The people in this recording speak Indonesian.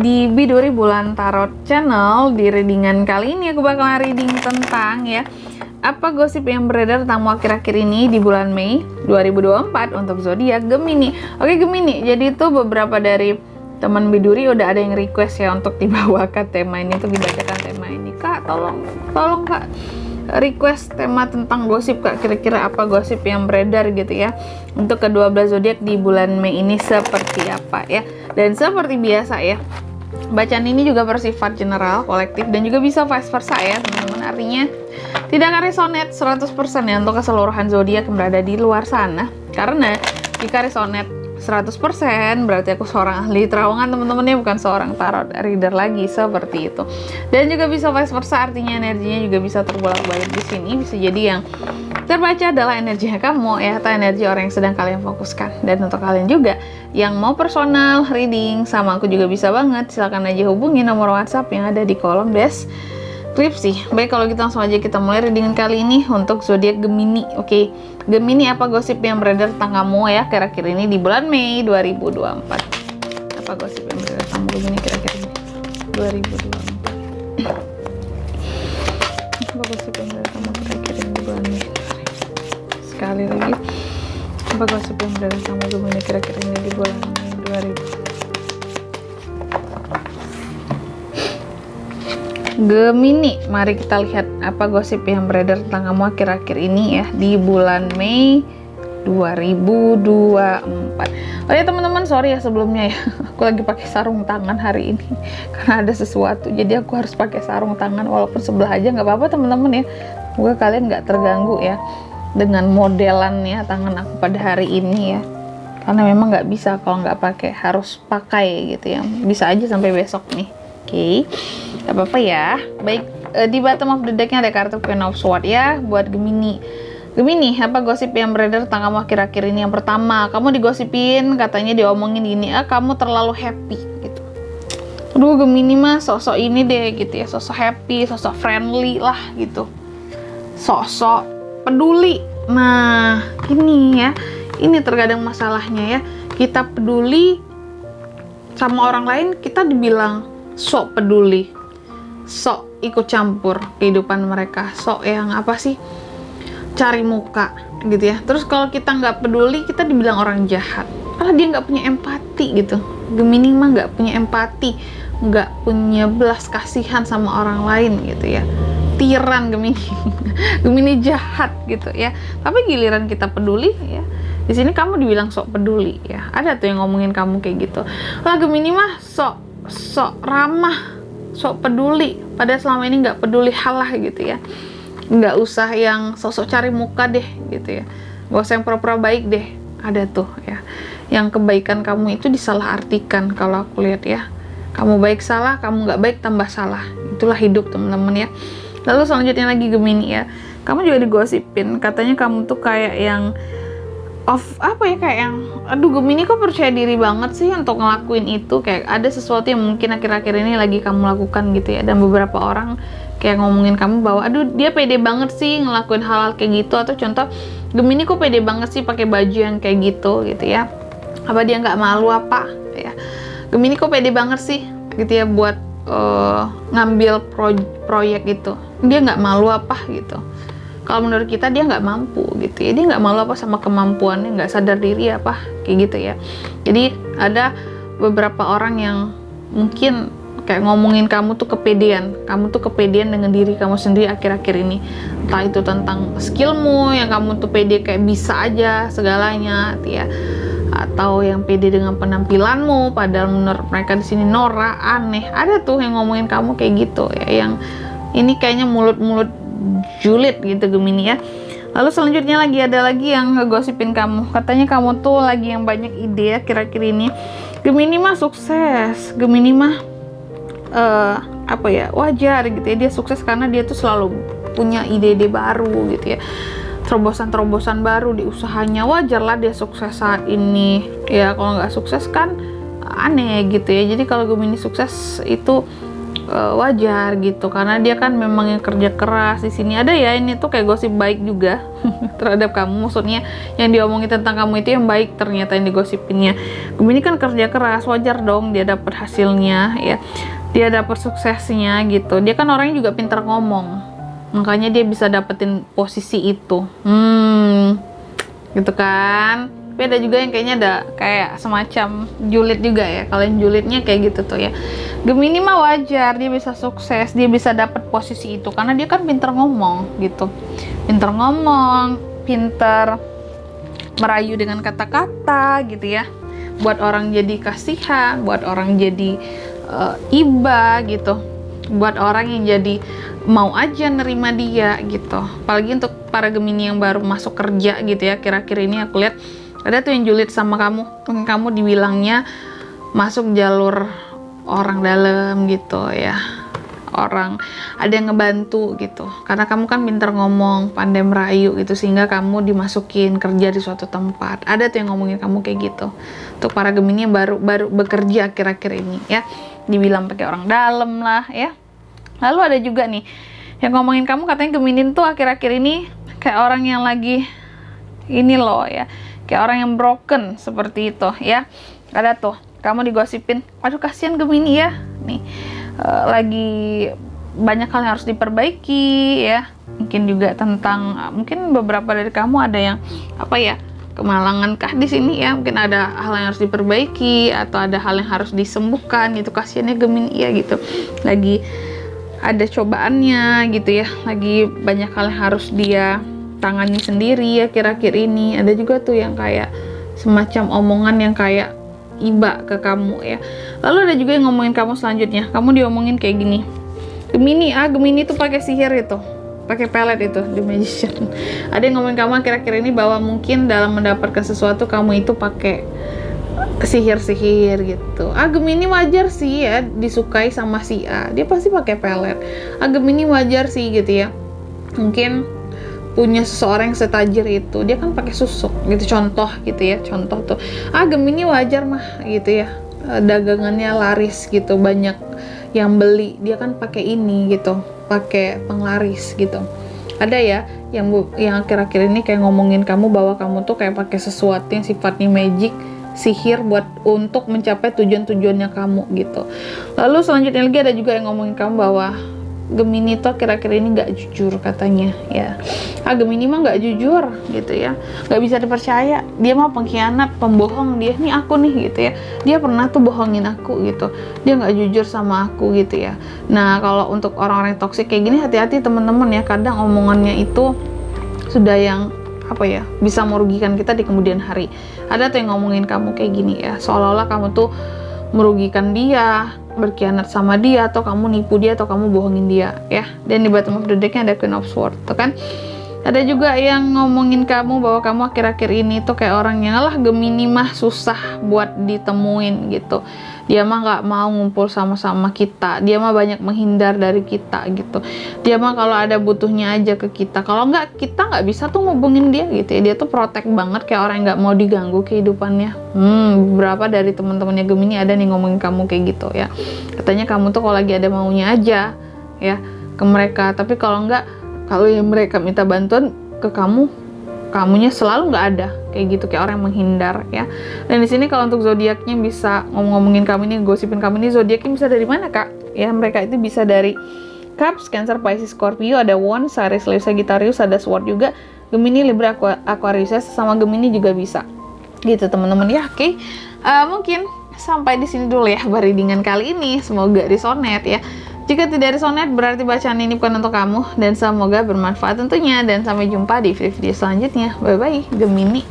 Di Biduri Bulan Tarot Channel, di readingan kali ini aku bakalan reading tentang ya, apa gosip yang beredar tentang akhir-akhir ini di bulan Mei 2024 untuk zodiak Gemini. Oke Gemini, jadi itu beberapa dari teman Biduri udah ada yang request ya untuk dibawakan tema ini, untuk dibacakan tema ini. Kak, tolong Kak, request tema tentang gosip Kak, kira-kira apa gosip yang beredar gitu ya untuk ke-12 zodiak di bulan Mei ini seperti apa ya. Dan seperti biasa ya, bacaan ini juga bersifat general, kolektif, dan juga bisa vice versa ya teman-teman. Artinya tidak akan resonate 100% ya untuk keseluruhan zodiak yang berada di luar sana. Karena jika resonate 100% berarti aku seorang ahli terawangan teman-teman ya, bukan seorang tarot reader lagi seperti itu. Dan juga bisa vice versa, artinya energinya juga bisa terbolak-balik di sini. Bisa jadi yang terbaca adalah energinya kamu ya, atau energi orang yang sedang kalian fokuskan. Dan untuk kalian juga yang mau personal reading sama aku juga bisa banget, silahkan aja hubungi nomor WhatsApp yang ada di kolom deskripsi. Baik, kalau gitu langsung aja kita mulai readingan kali ini untuk zodiak Gemini. Oke, Gemini, apa gosip yang beredar tentang kamu ya kira-kira ini di bulan Mei 2024? Apa gosip yang beredar tentang Gemini kira-kira ini 2024? Apa gosip yang beredar tentang kira-kira ini di bulan Mei? Sekali lagi, apa gosip yang beredar tentang Gemini kira-kira ini di bulan Mei 2024? Gemini, mari kita lihat apa gosip yang beredar tentang kamu akhir-akhir ini ya di bulan Mei 2024. Oh ya teman-teman, sorry ya sebelumnya ya, aku lagi pakai sarung tangan hari ini karena ada sesuatu, jadi aku harus pakai sarung tangan walaupun sebelah aja nggak apa-apa teman-teman ya. Semoga kalian nggak terganggu ya dengan modelannya tangan aku pada hari ini ya, karena memang nggak bisa kalau nggak pakai, harus pakai gitu ya, bisa aja sampai besok nih. Oke, gak apa-apa ya. Baik, di bottom of the decknya ada kartu Queen of Swords ya buat Gemini. Gemini, apa gosip yang beredar tentang kamu akhir-akhir ini? Yang pertama, kamu digosipin, katanya diomongin gini, kamu terlalu happy gitu. Aduh Gemini mah sosok ini deh gitu ya, sosok happy, sosok friendly lah gitu, sosok peduli. Nah ini ya, ini terkadang masalahnya ya, kita peduli sama orang lain, kita dibilang sok peduli, sok ikut campur kehidupan mereka, sok yang apa sih, cari muka gitu ya. Terus kalau kita nggak peduli, kita dibilang orang jahat karena dia nggak punya empati gitu. Gemini mah nggak punya empati, nggak punya belas kasihan sama orang lain gitu ya, tiran Gemini. Gemini jahat gitu ya. Tapi giliran kita peduli ya, di sini kamu dibilang sok peduli ya. Ada tuh yang ngomongin kamu kayak gitu. Lah Gemini mah sok ramah, sok peduli, padahal selama ini nggak peduli halah gitu ya. Nggak usah yang sosok cari muka deh gitu ya, nggak usah yang pura-pura baik deh. Ada tuh ya, yang kebaikan kamu itu disalahartikan kalau aku lihat ya. Kamu baik salah, kamu nggak baik tambah salah. Itulah hidup teman-teman ya. Lalu selanjutnya lagi Gemini ya, kamu juga digosipin, katanya kamu tuh kayak yang kayak yang aduh Gemini kok percaya diri banget sih untuk ngelakuin itu, kayak ada sesuatu yang mungkin akhir-akhir ini lagi kamu lakukan gitu ya. Dan beberapa orang kayak ngomongin kamu bahwa aduh dia pede banget sih ngelakuin hal-hal kayak gitu, atau contoh Gemini kok pede banget sih pakai baju yang kayak gitu ya, apa dia nggak malu apa ya. Gemini kok pede banget sih gitu ya buat ngambil proyek gitu, dia nggak malu apa gitu. Kalau menurut kita dia nggak mampu gitu ya, dia nggak malu apa sama kemampuannya, nggak sadar diri apa kayak gitu ya. Jadi ada beberapa orang yang mungkin kayak ngomongin kamu tuh kepedean dengan diri kamu sendiri akhir-akhir ini. Entah itu tentang skillmu yang kamu tuh pede kayak bisa aja segalanya gitu ya, atau yang pede dengan penampilanmu padahal menurut mereka di sini norak, aneh. Ada tuh yang ngomongin kamu kayak gitu ya, yang ini kayaknya mulut-mulut julid gitu Gemini ya. Lalu selanjutnya lagi ada lagi yang ngegosipin kamu, katanya kamu tuh lagi yang banyak ide ya kira-kira ini. Gemini mah sukses, Gemini mah wajar gitu ya, dia sukses karena dia tuh selalu punya ide-ide baru gitu ya, terobosan-terobosan baru di usahanya. Wajar lah dia sukses saat ini ya, kalau nggak sukses kan aneh gitu ya. Jadi kalau Gemini sukses itu wajar gitu, karena dia kan memang yang kerja keras. Di sini ada ya, ini tuh kayak gosip baik juga terhadap kamu, maksudnya yang diomongin tentang kamu itu yang baik ternyata yang digosipinnya. Gemini kan kerja keras, wajar dong dia dapat hasilnya ya, dia dapat suksesnya gitu. Dia kan orangnya juga pintar ngomong, makanya dia bisa dapetin posisi itu, gitu kan. Tapi ada juga yang kayaknya ada kayak semacam julid juga ya. Kalau yang julidnya kayak gitu tuh ya. Gemini mah wajar, dia bisa sukses, dia bisa dapat posisi itu karena dia kan pinter ngomong gitu. Pinter ngomong, pinter merayu dengan kata-kata gitu ya. Buat orang jadi kasihan, buat orang jadi iba gitu. Buat orang yang jadi mau aja nerima dia gitu. Apalagi untuk para Gemini yang baru masuk kerja gitu ya. Kira-kira ini aku lihat ada tuh yang julid sama kamu, mungkin kamu dibilangnya masuk jalur orang dalam gitu ya, orang ada yang ngebantu gitu, karena kamu kan pinter ngomong, pandai merayu gitu, sehingga kamu dimasukin kerja di suatu tempat. Ada tuh yang ngomongin kamu kayak gitu. Untuk para Gemini yang baru bekerja akhir-akhir ini ya, dibilang pakai orang dalam lah ya. Lalu ada juga nih yang ngomongin kamu, katanya Gemini tuh akhir-akhir ini kayak orang yang lagi ini loh ya, kayak orang yang broken seperti itu ya. Ada tuh kamu digosipin, aduh kasihan Gemini ya nih, lagi banyak hal yang harus diperbaiki ya. Mungkin juga tentang mungkin beberapa dari kamu ada yang apa ya, kemalangan kah di sini ya, mungkin ada hal yang harus diperbaiki atau ada hal yang harus disembuhkan gitu. Kasihannya Gemini ya gitu, lagi ada cobaannya gitu ya, lagi banyak hal yang harus dia tangani sendiri ya kira-kira ini. Ada juga tuh yang kayak semacam omongan yang kayak iba ke kamu ya. Lalu ada juga yang ngomongin kamu selanjutnya, kamu diomongin kayak gini, Gemini tuh pakai sihir itu, pakai pelet itu, The Magician. Ada yang ngomongin kamu akhir-akhir ini bahwa mungkin dalam mendapatkan sesuatu kamu itu pakai sihir-sihir gitu. Gemini wajar sih ya disukai sama si A, dia pasti pakai pelet. Gemini wajar sih gitu ya, mungkin punya seseorang yang setajir itu, dia kan pakai susuk gitu, contoh gitu ya, contoh tuh. Gemini wajar mah gitu ya, dagangannya laris gitu, banyak yang beli, dia kan pakai ini gitu, pakai penglaris gitu. Ada ya yang akhir-akhir ini kayak ngomongin kamu bahwa kamu tuh kayak pakai sesuatu yang sifatnya magic, sihir buat untuk mencapai tujuan-tujuannya kamu gitu. Lalu selanjutnya lagi ada juga yang ngomongin kamu bahwa Gemini tuh kira-kira ini nggak jujur katanya ya. Gemini mah nggak jujur gitu ya, nggak bisa dipercaya, dia mah pengkhianat, pembohong dia nih, aku nih gitu ya, dia pernah tuh bohongin aku gitu, dia nggak jujur sama aku gitu ya. Nah kalau untuk orang-orang toksik kayak gini, hati-hati teman-teman ya, kadang omongannya itu sudah yang apa ya, bisa merugikan kita di kemudian hari. Ada tuh yang ngomongin kamu kayak gini ya, seolah-olah kamu tuh merugikan dia, berkhianat sama dia, atau kamu nipu dia, atau kamu bohongin dia ya. Dan di bottom of the deck-nya ada Queen of Swords tuh kan. Ada juga yang ngomongin kamu bahwa kamu akhir-akhir ini tuh kayak orang yang lah Gemini mah susah buat ditemuin gitu. Dia mah nggak mau ngumpul sama-sama kita, dia mah banyak menghindar dari kita gitu. Dia mah kalau ada butuhnya aja ke kita, kalau nggak kita nggak bisa tuh ngubungin dia gitu ya. Dia tuh protect banget, kayak orang yang nggak mau diganggu kehidupannya. Beberapa dari teman-temannya Gemini ada nih ngomongin kamu kayak gitu ya. Katanya kamu tuh kalau lagi ada maunya aja ya ke mereka, tapi kalau nggak, kalau yang mereka minta bantuan ke kamu, kamunya selalu nggak ada, kayak gitu, kayak orang yang menghindar ya. Dan di sini kalau untuk zodiaknya bisa ngomongin kamu ini, gosipin kamu ini, zodiaknya bisa dari mana kak? Ya mereka itu bisa dari Cups, Cancer, Pisces, Scorpio, ada Wand, Aries, Leo, Sagittarius, ada Sword juga, Gemini, Libra, Aquarius, sama Gemini juga bisa. Gitu teman-teman ya. Oke. Mungkin sampai di sini dulu ya readingan kali ini. Semoga resonate ya. Jika tidak resonate, berarti bacaan ini bukan untuk kamu, dan semoga bermanfaat tentunya. Dan sampai jumpa di video-video selanjutnya. Bye-bye, Gemini.